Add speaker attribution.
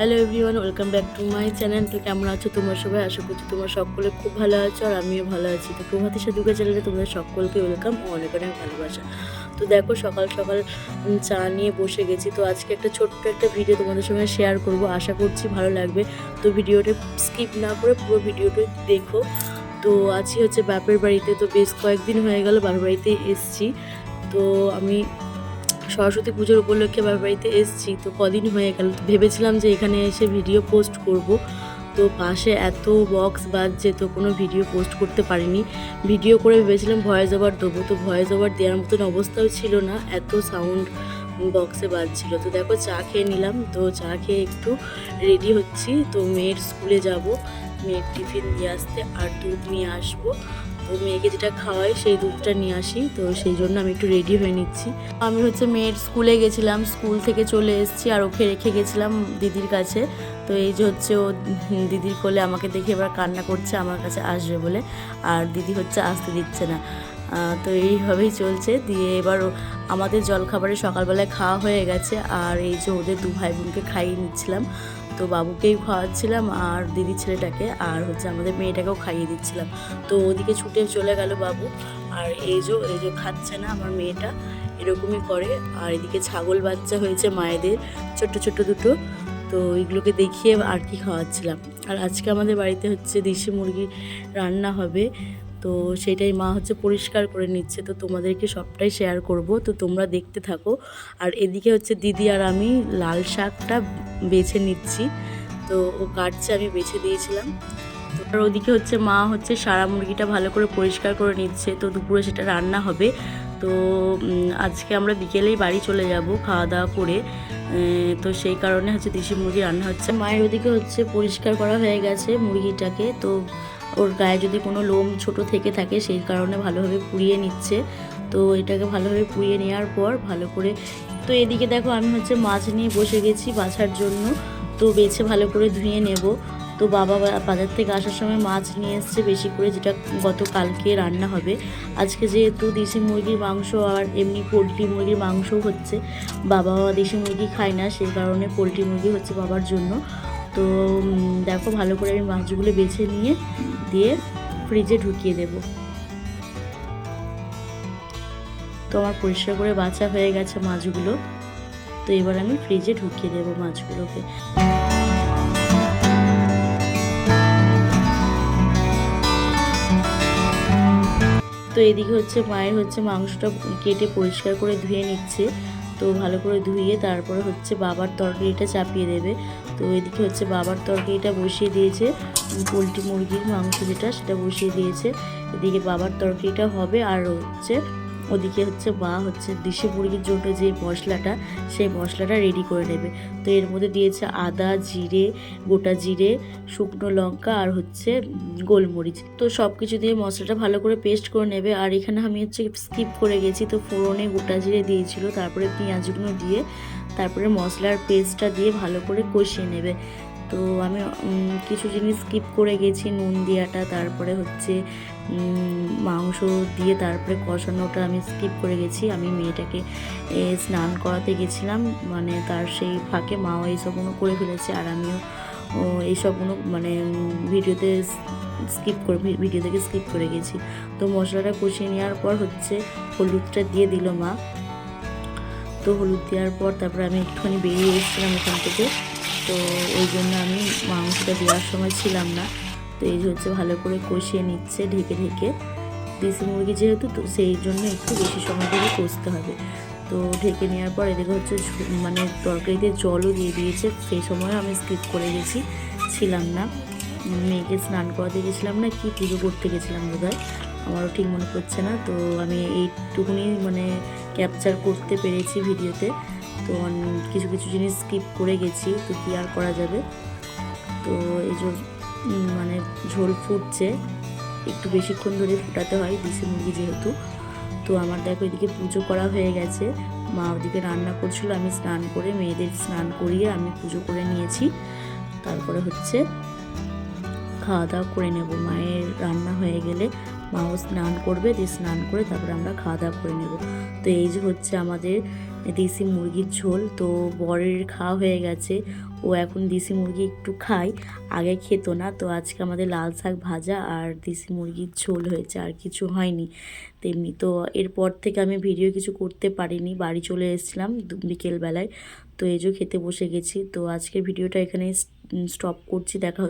Speaker 1: Hello everyone, welcome back to my channel. তো কেমন আছো তোমরা সবাই? আশা করছি তোমরা সকলে খুব ভালো আছো আর আমিও ভালো আছি। তো প্রভাতী সাধুকা চ্যানেলে তোমাদের সকলকে ওয়েলকাম ও অনেক অনেক ভালোবাসা। তো দেখো সকাল সকাল চা নিয়ে বসে গেছি। তো আজকে একটা ছোট্ট একটা ভিডিও তোমাদের সঙ্গে শেয়ার করব, আশা করছি ভালো লাগবে। তো ভিডিওটা স্কিপ না করে পুরো ভিডিওটা দেখো। তো আছি হচ্ছে বাপের বাড়িতে। তো বেশ কয়েকদিন হয়ে গেল বাপের বাড়িতে এসছি। তো আমি সরস্বতী পুজোর উপলক্ষে বাবার বাড়িতে এসেছি। তো কদিন হয়ে গেল, তো ভেবেছিলাম যে এখানে এসে ভিডিও পোস্ট করব। তো পাশে এত বক্স বাজছে, তো কোনো ভিডিও পোস্ট করতে পারিনি। ভিডিও করে ভেবেছিলাম ভয়েস ওভার দেবো, তো ভয়েস ওভার দেওয়ার মতন অবস্থাও ছিল না, এত সাউন্ড বক্সে বাজছিল। তো দেখো চা খেয়ে নিলাম। তো চা খেয়ে একটু রেডি হচ্ছি। তো মেয়ের স্কুলে যাব, মেয়ের টিফিন দিয়ে আসতে আর দুধ নিয়ে আসবো। তো মেয়েকে যেটা খাওয়াই সেই দুধটা নিয়ে আসি, তো সেই জন্য আমি একটু রেডি হয়ে নিচ্ছি। আমি হচ্ছে মেয়ের স্কুলে গেছিলাম, স্কুল থেকে চলে এসেছি আর ওকে রেখে গেছিলাম দিদির কাছে। তো এই যে হচ্ছে ও দিদির কোলে আমাকে দেখে এবার কান্না করছে আমার কাছে আসবে বলে, আর দিদি হচ্ছে আসতে দিচ্ছে না। তো এইভাবেই চলছে। দিয়ে এবার আমাদের জলখাবারে সকালবেলায় খাওয়া হয়ে গেছে, আর এই যে ওদের দু ভাই বোনকে খাইয়ে নিচ্ছিলাম। তো বাবুকেই খাওয়াচ্ছিলাম আর দিদি ছেলেটাকে, আর হচ্ছে আমাদের মেয়েটাকেও খাইয়ে দিচ্ছিলাম। তো ওদিকে ছুটে চলে গেল বাবু, আর এই যে খাচ্ছে না আমার মেয়েটা, এরকমই করে। আর এদিকে ছাগল বাচ্চা হয়েছে মায়েদের, ছোট্ট ছোট্ট দুটো। তো এইগুলোকে দেখিয়ে আর কি খাওয়াচ্ছিলাম। আর আজকে আমাদের বাড়িতে হচ্ছে দেশি মুরগি রান্না হবে, তো সেটাই মা হচ্ছে পরিষ্কার করে নিচ্ছে। তো তোমাদেরকে সবটাই শেয়ার করব, তো তোমরা দেখতে থাকো। আর এদিকে হচ্ছে দিদি আর আমি লাল শাকটা বেছে নিচ্ছি। তো ও কাটছে, আমি বেছে দিয়েছিলাম। আর ওদিকে হচ্ছে মা হচ্ছে সারা মুরগিটা ভালো করে পরিষ্কার করে নিচ্ছে। তো দুপুরে সেটা রান্না হবে। তো আজকে আমরা বিকেলেই বাড়ি চলে যাব খাওয়া দাওয়া করে। তো সেই কারণে হচ্ছে দেশি মুরগি রান্না হচ্ছে। মায়ের ওদিকে হচ্ছে পরিষ্কার করা হয়ে গেছে মুরগিটাকে। তো ওর গায়ে যদি কোনো লোম ছোট থেকে থাকে সেই কারণে ভালোভাবে পুড়িয়ে নিচ্ছে। তো এটাকে ভালোভাবে পুড়িয়ে নেওয়ার পর ভালো করে, তো এদিকে দেখো আমি হচ্ছে মাছ নিয়ে বসে গেছি বাছার জন্য। তো বেছে ভালো করে ধুয়ে নেব। তো বাবা বাজার থেকে আসার সময় মাছ নিয়ে এসছে বেশি করে, যেটা গতকালকে রান্না হবে। আজকে যেহেতু দেশি মুরগির মাংস আর এমনি পোলট্রি মুরগির মাংসও হচ্ছে, বাবা দেশি মুরগি খায় না, সেই কারণে পোলট্রি মুরগি হচ্ছে বাবার জন্য। তো দেখো ভালো করে আমি মাছগুলো বেছে নিয়ে দিয়ে ফ্রিজে ঢুকিয়ে দেব। তো আমার পরিষ্কার করে বাছা হয়ে গেছে মাছগুলো। তো এবার আমি ফ্রিজে ঢুকিয়ে দেবো মাছগুলোকে। তো এদিকে হচ্ছে মায়ের হচ্ছে মাংসটা কেটে পরিষ্কার করে ধুয়ে নিচ্ছে। তো ভালো করে ধুয়ে তারপরে হচ্ছে বাবার তরকারিটা চাপিয়ে দেবে। তো এদিকে হচ্ছে বাবার তরকারিটা বসিয়ে দিয়েছে, পোলট্রি মুরগির মাংস যেটা সেটা বসিয়ে দিয়েছে। এদিকে বাবার তরকারিটা হবে, আর হচ্ছে ওদিকে হচ্ছে মা হচ্ছে দেশি মুরগির জন্য যে মশলাটা, সেই মশলাটা রেডি করে নেবে। তো এর মধ্যে দিয়েছে আদা, জিরে, গোটা জিরে, শুকনো লঙ্কা আর হচ্ছে গোলমরিচ। তো সব কিছু দিয়ে মশলাটা ভালো করে পেস্ট করে নেবে। আর এখানে আমি হচ্ছে স্কিপ করে গেছি, তো ফোড়নে গোটা জিরে দিয়েছিল, তারপরে পেঁয়াজগুলো দিয়ে তারপরে মশলার পেস্টটা দিয়ে ভালো করে কষিয়ে নেবে। তো আমি কিছু জিনিস স্কিপ করে গেছি, নুন দেওয়াটা, তারপরে হচ্ছে মাংস দিয়ে তারপরে কষানোটা আমি স্কিপ করে গেছি। আমি মেয়েটাকে স্নান করাতে গেছিলাম, মানে তার সেই ফাঁকে মাও এইসবগুলো করে ফেলেছে, আর আমিও এইসবগুলো মানে ভিডিও থেকে স্কিপ করে গেছি। তো মশলাটা কষিয়ে নেওয়ার পর হচ্ছে হলুদটা দিয়ে দিল মা। তো হলুদ দেওয়ার পর তারপরে আমি একটুখানি বেরিয়ে এসেছিলাম এখান থেকে, তো ওই জন্য আমি মাংসটা দেওয়ার সময় ছিলাম না। তো এই হচ্ছে ভালো করে কষিয়ে নিচ্ছে ঢেকে ঢেকে, দেশি মুরগি যেহেতু, তো সেই জন্য একটু বেশি সময় ধরে কষতে হবে। তো ঢেকে নেওয়ার পর এদিকে হচ্ছে মানে তরকারিতে জলও দিয়ে দিয়েছে, সেই সময় আমি স্কিপ করে গেছি, ছিলাম না। মেয়েকে স্নান করাতে গেছিলাম না কি পুজো করতে গেছিলাম বোধহয়, আমারও ঠিক মনে পড়ছে না। তো আমি এইটুকুনি মানে ক্যাপচার করতে পেরেছি ভিডিওতে। তো কিছু কিছু জিনিস স্কিপ করে গেছি, তো কী আর করা যাবে। তো এই যে মানে ঝোল ফুটছে, একটু বেশিক্ষণ ধরে ফুটাতে হয় দেশি মুরগি যেহেতু। তো আমার দেখো এদিকে পুজো করা হয়ে গেছে, মা ওদিকে রান্না করছিল, আমি স্নান করে মেয়েদের স্নান করিয়ে আমি পুজো করে নিয়েছি। তারপরে হচ্ছে খাওয়া দাওয়া করে নেব। মায়ের রান্না হয়ে গেলে মাও স্নান করবে, দিয়ে স্নান করে তারপরে আমরা খাওয়া দাওয়া করে নেব। তো এই যে হচ্ছে আমাদের দেশি মুরগির ঝোল। তো বরের খাওয়া হয়ে গেছে, ও এখন দেশি মুরগি একটু খায়, আগে খেত না। তো আজকে আমাদের লাল শাক ভাজা আর দেশি মুরগির ঝোল হয়েছে, আর কিছু হয়নি তেমনি। তো এরপর থেকে আমি ভিডিও কিছু করতে পারিনি, বাড়ি চলে এসেছিলাম বিকেলবেলায়। তো এই যে খেতে বসে গেছি। তো আজকের ভিডিওটা এখানে স্টপ করছি, দেখা